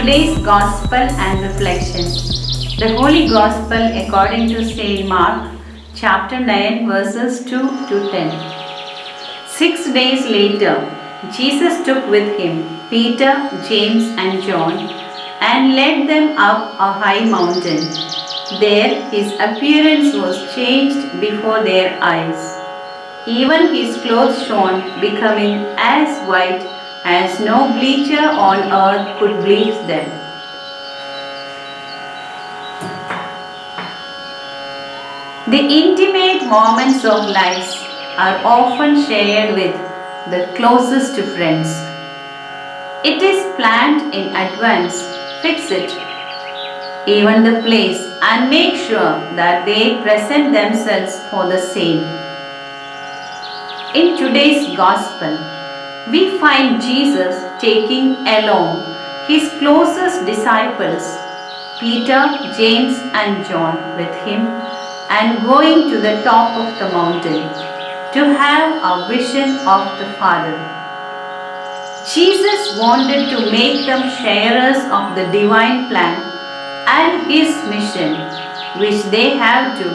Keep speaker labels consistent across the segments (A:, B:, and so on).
A: Today's Gospel and Reflection. The Holy Gospel according to St. Mark, chapter 9, verses 2 to 10. 6 days later, Jesus took with him Peter, James, and John and led them up a high mountain. There his appearance was changed before their eyes. Even his clothes shone, becoming as white as no bleacher on earth could bleach them. The intimate moments of life are often shared with the closest friends. It is planned in advance, fix it, even the place, and make sure that they present themselves for the same. In today's Gospel, we find Jesus taking along his closest disciples, Peter, James, and John, with him and going to the top of the mountain to have a vision of the Father. Jesus wanted to make them sharers of the divine plan and his mission, which they have to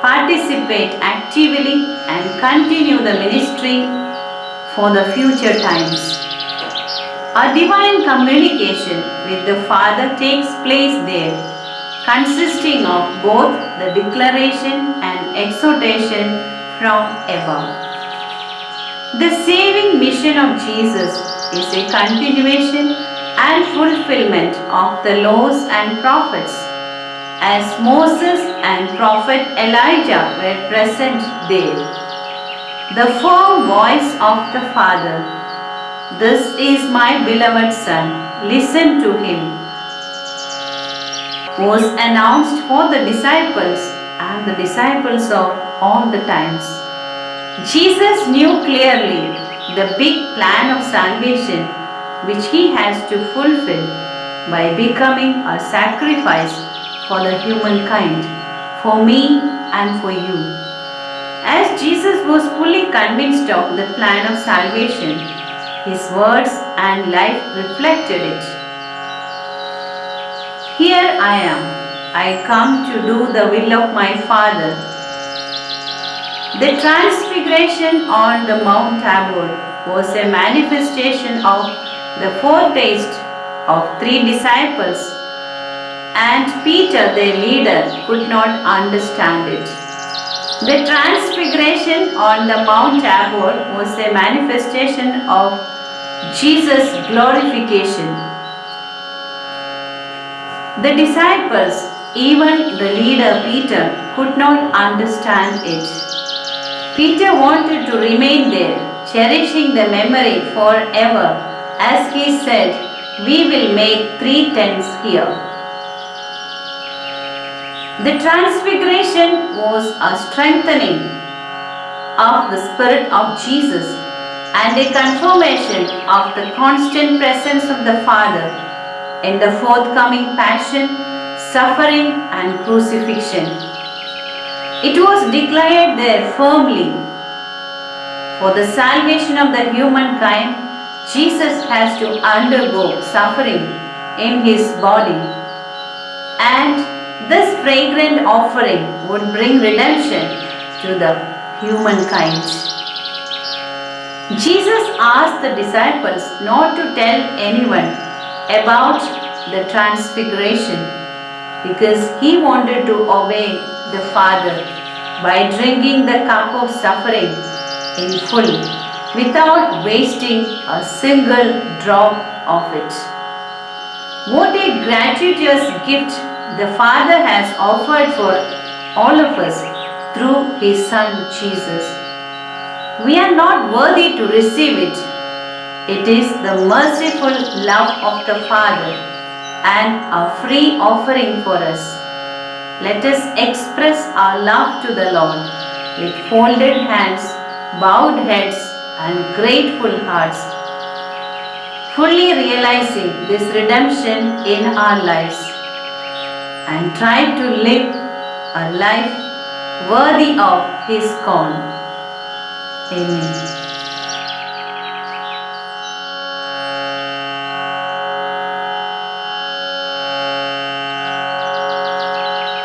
A: participate actively and continue the ministry for the future times. A divine communication with the Father takes place there, consisting of both the declaration and exhortation from above. The saving mission of Jesus is a continuation and fulfillment of the laws and prophets, as Moses and prophet Elijah were present there. The firm voice of the Father, "This is my beloved Son, listen to him," was announced for the disciples and the disciples of all the times. Jesus knew clearly the big plan of salvation which he has to fulfill by becoming a sacrifice for the humankind, for me and for you. As Jesus was fully convinced of the plan of salvation, his words and life reflected it. "Here I am. I come to do the will of my Father." The transfiguration on the Mount Tabor was a manifestation of the foretaste of 3 disciples, and Peter, their leader, could not understand it. The transfiguration on the Mount Tabor was a manifestation of Jesus' glorification. The disciples, even the leader Peter, could not understand it. Peter wanted to remain there, cherishing the memory forever, as he said, "We will make 3 tents here." The transfiguration was a strengthening of the Spirit of Jesus and a confirmation of the constant presence of the Father in the forthcoming passion, suffering, and crucifixion. It was declared there firmly, for the salvation of the humankind, Jesus has to undergo suffering in his body, and this fragrant offering would bring redemption to the humankind. Jesus asked the disciples not to tell anyone about the transfiguration because he wanted to obey the Father by drinking the cup of suffering in full without wasting a single drop of it. What a gratuitous gift the Father has offered for all of us through his Son Jesus. We are not worthy to receive it. It is the merciful love of the Father and a free offering for us. Let us express our love to the Lord with folded hands, bowed heads, and grateful hearts, fully realizing this redemption in our lives, and try to live a life worthy of his call. Amen.